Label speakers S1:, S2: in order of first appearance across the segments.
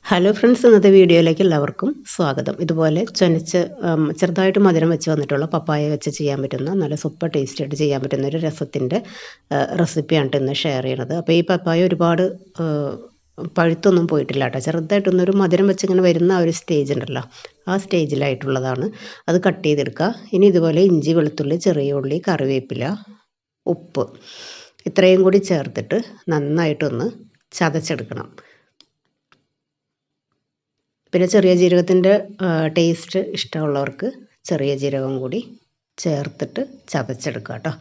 S1: Hello friends, ഇന്നത്തെ വീഡിയോയിലേക്ക് എല്ലാവർക്കും സ്വാഗതം. ഇതുപോലെ ചെറുതായിട്ട് മധുരം വെച്ച് വന്നിട്ടുള്ള പപ്പായ വെച്ച് ചെയ്യാൻ പറ്റുന്ന നല്ല സൂപ്പർ ടേസ്റ്റി ആയിട്ട് ചെയ്യാൻ പറ്റുന്ന ഒരു രസത്തിൻ്റെ റെസിപ്പിയാണ് ഇന്ന് ഷെയർ ചെയ്യണത്. അപ്പോൾ ഈ പപ്പായ ഒരുപാട് പഴുത്തൊന്നും പോയിട്ടില്ല കേട്ടോ. ചെറുതായിട്ടൊന്നൊരു മധുരം വെച്ച് ഇങ്ങനെ വരുന്ന ആ ഒരു സ്റ്റേജ് ഉണ്ടല്ലോ, ആ സ്റ്റേജിലായിട്ടുള്ളതാണ്. അത് കട്ട് ചെയ്തെടുക്കുക. ഇനി ഇതുപോലെ ഇഞ്ചി, വെളുത്തുള്ളി, ചെറിയ ഉള്ളി, കറിവേപ്പില, ഉപ്പ് ഇത്രയും കൂടി ചേർത്തിട്ട് നന്നായിട്ടൊന്ന് ചതച്ചെടുക്കണം. പിന്നെ ചെറിയ ജീരകത്തിൻ്റെ ടേസ്റ്റ് ഇഷ്ടമുള്ളവർക്ക് ചെറിയ ജീരകം കൂടി ചേർത്തിട്ട് ചതച്ചെടുക്കുക കേട്ടോ.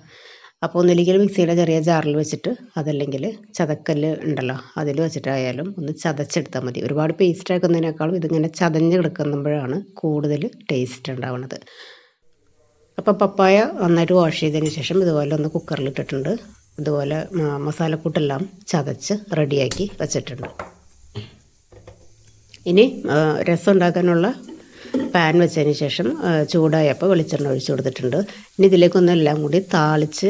S1: അപ്പോൾ ഒന്നില്ലെങ്കിൽ മിക്സിയുടെ ചെറിയ ജാറിൽ വെച്ചിട്ട്, അതല്ലെങ്കിൽ ചതക്കല്ല് ഉണ്ടല്ലോ അതിൽ വെച്ചിട്ടായാലും ഒന്ന് ചതച്ചെടുത്താൽ മതി. ഒരുപാട് പേസ്റ്റ് ആക്കുന്നതിനേക്കാളും ഇതിങ്ങനെ ചതഞ്ഞ് കിടക്കുമ്പോഴാണ് കൂടുതൽ ടേസ്റ്റ് ഉണ്ടാവുന്നത്. അപ്പോൾ പപ്പായ നന്നായിട്ട് വാഷ് ചെയ്തതിന് ശേഷം ഇതുപോലെ ഒന്ന് കുക്കറിലിട്ടിട്ടുണ്ട്. ഇതുപോലെ മസാലക്കൂട്ടെല്ലാം ചതച്ച് റെഡിയാക്കി വെച്ചിട്ടുണ്ട്. ഇനി രസം ഉണ്ടാക്കാനുള്ള പാൻ വെച്ചതിന് ശേഷം ചൂടായപ്പോൾ വെളിച്ചെണ്ണ ഒഴിച്ചു കൊടുത്തിട്ടുണ്ട്. ഇനി ഇതിലേക്കൊന്നും എല്ലാം കൂടി താളിച്ച്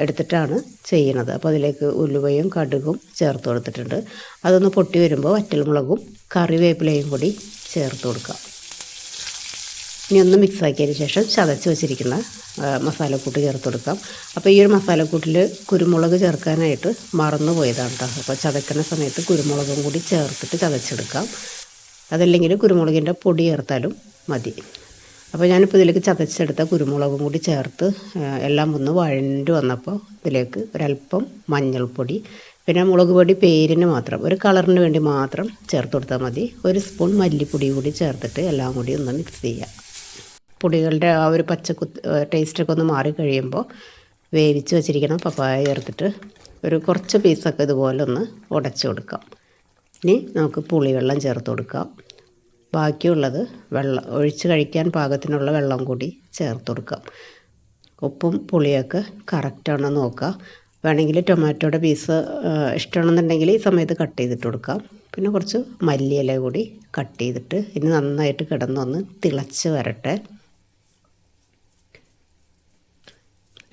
S1: എടുത്തിട്ടാണ് ചെയ്യുന്നത്. അപ്പോൾ അതിലേക്ക് ഉലുവയും കടുകും ചേർത്ത് കൊടുത്തിട്ടുണ്ട്. അതൊന്ന് പൊട്ടി വരുമ്പോൾ വറ്റൽമുളകും കറിവേപ്പിലയും കൂടി ചേർത്ത് കൊടുക്കാം. ഇനി ഒന്ന് മിക്സാക്കിയതിന് ശേഷം ചതച്ച് വെച്ചിരിക്കുന്ന മസാലക്കൂട്ട് ചേർത്ത് കൊടുക്കാം. അപ്പോൾ ഈ ഒരു മസാലക്കൂട്ടിൽ കുരുമുളക് ചേർക്കാനായിട്ട് മറന്നു പോയതാണ് കേട്ടോ. അപ്പോൾ ചതക്കുന്ന സമയത്ത് കുരുമുളകും കൂടി ചേർത്തിട്ട് ചതച്ചെടുക്കാം. അതല്ലെങ്കിൽ കുരുമുളകിൻ്റെ പൊടി ചേർത്താലും മതി. അപ്പോൾ ഞാനിപ്പോൾ ഇതിലേക്ക് ചതച്ചെടുത്ത കുരുമുളകും കൂടി ചേർത്ത് എല്ലാം ഒന്ന് വഴണ്ട് വന്നപ്പോൾ ഇതിലേക്ക് ഒരല്പം മഞ്ഞൾപ്പൊടി, പിന്നെ മുളക് പൊടി പേരിന് മാത്രം, ഒരു കളറിന് വേണ്ടി മാത്രം ചേർത്ത് കൊടുത്താൽ മതി. ഒരു സ്പൂൺ മല്ലിപ്പൊടി കൂടി ചേർത്തിട്ട് എല്ലാം കൂടി ഒന്ന് മിക്സ് ചെയ്യുക. പൊടികളുടെ ആ ഒരു ടേസ്റ്റൊക്കെ ഒന്ന് മാറി കഴിയുമ്പോൾ വേവിച്ച് വെച്ചിരിക്കണം പപ്പായ ചേർത്തിട്ട് ഒരു കുറച്ച് പീസൊക്കെ ഇതുപോലെ ഒന്ന് ഉടച്ചു കൊടുക്കാം. ഇനി നമുക്ക് പുളിവെള്ളം ചേർത്ത് കൊടുക്കാം. ബാക്കിയുള്ളത് ഒഴിച്ച് കഴിക്കാൻ പാകത്തിനുള്ള വെള്ളം കൂടി ചേർത്ത് കൊടുക്കാം. ഉപ്പും പുളിയൊക്കെ കറക്റ്റാണെന്ന് നോക്കുക. വേണമെങ്കിൽ ടൊമാറ്റോയുടെ പീസ് ഇഷ്ടമാണെന്നുണ്ടെങ്കിൽ ഈ സമയത്ത് കട്ട് ചെയ്തിട്ട് കൊടുക്കാം. പിന്നെ കുറച്ച് മല്ലിയില കൂടി കട്ട് ചെയ്തിട്ട് ഇനി നന്നായിട്ട് കിടന്നൊന്ന് തിളച്ച് വരട്ടെ.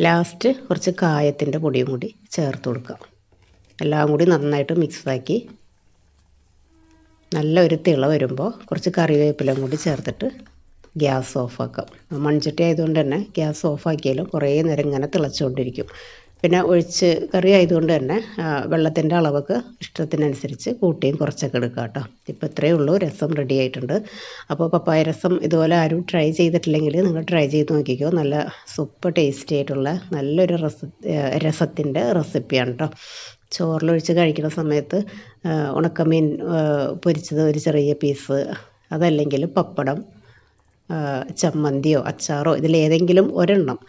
S1: ലാസ്റ്റ് കുറച്ച് കായത്തിൻ്റെ പൊടിയും കൂടി ചേർത്ത് കൊടുക്കാം. എല്ലാം കൂടി നന്നായിട്ട് മിക്സാക്കി നല്ല ഒരു തിള വരുമ്പോൾ കുറച്ച് കറിവേപ്പിലയും കൂടി ചേർത്തിട്ട് ഗ്യാസ് ഓഫാക്കാം. മൺചട്ടി ആയതുകൊണ്ട് തന്നെ ഗ്യാസ് ഓഫാക്കിയാലും കുറേ നേരം ഇങ്ങനെ തിളച്ചുകൊണ്ടിരിക്കും. പിന്നെ ഒഴിച്ച് കറി ആയതുകൊണ്ട് തന്നെ വെള്ളത്തിൻ്റെ അളവൊക്കെ ഇഷ്ടത്തിനനുസരിച്ച് കൂട്ടിയും കുറച്ചൊക്കെ എടുക്കാം കേട്ടോ. ഇപ്പോൾ ഇത്രയേ ഉള്ളൂ, രസം റെഡി ആയിട്ടുണ്ട്. അപ്പോൾ പപ്പായ രസം ഇതുപോലെ ആരും ട്രൈ ചെയ്തിട്ടില്ലെങ്കിൽ നിങ്ങൾ ട്രൈ ചെയ്ത് നോക്കിക്കോ. നല്ല സൂപ്പർ ടേസ്റ്റി ആയിട്ടുള്ള നല്ലൊരു രസത്തിൻ്റെ റെസിപ്പിയാണ് കേട്ടോ. ചോറിലൊഴിച്ച് കഴിക്കുന്ന സമയത്ത് ഉണക്കമീൻ പൊരിച്ചത് ഒരു ചെറിയ പീസ്, അതല്ലെങ്കിൽ പപ്പടം, ചമ്മന്തിയോ അച്ചാറോ ഇതിലേതെങ്കിലും ഒരെണ്ണം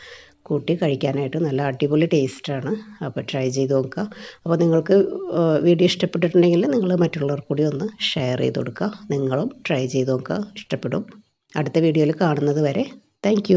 S1: കൂട്ടി കഴിക്കാനായിട്ട് നല്ല അടിപൊളി ടേസ്റ്റാണ്. അപ്പോൾ ട്രൈ ചെയ്ത് നോക്കുക. അപ്പോൾ നിങ്ങൾക്ക് വീഡിയോ ഇഷ്ടപ്പെട്ടിട്ടുണ്ടെങ്കിൽ നിങ്ങൾ മറ്റുള്ളവർക്ക് കൂടി ഒന്ന് ഷെയർ ചെയ്ത് കൊടുക്കുക. നിങ്ങളും ട്രൈ ചെയ്ത് നോക്കുക, ഇഷ്ടപ്പെടും. അടുത്ത വീഡിയോയിൽ കാണുന്നത് വരെ താങ്ക്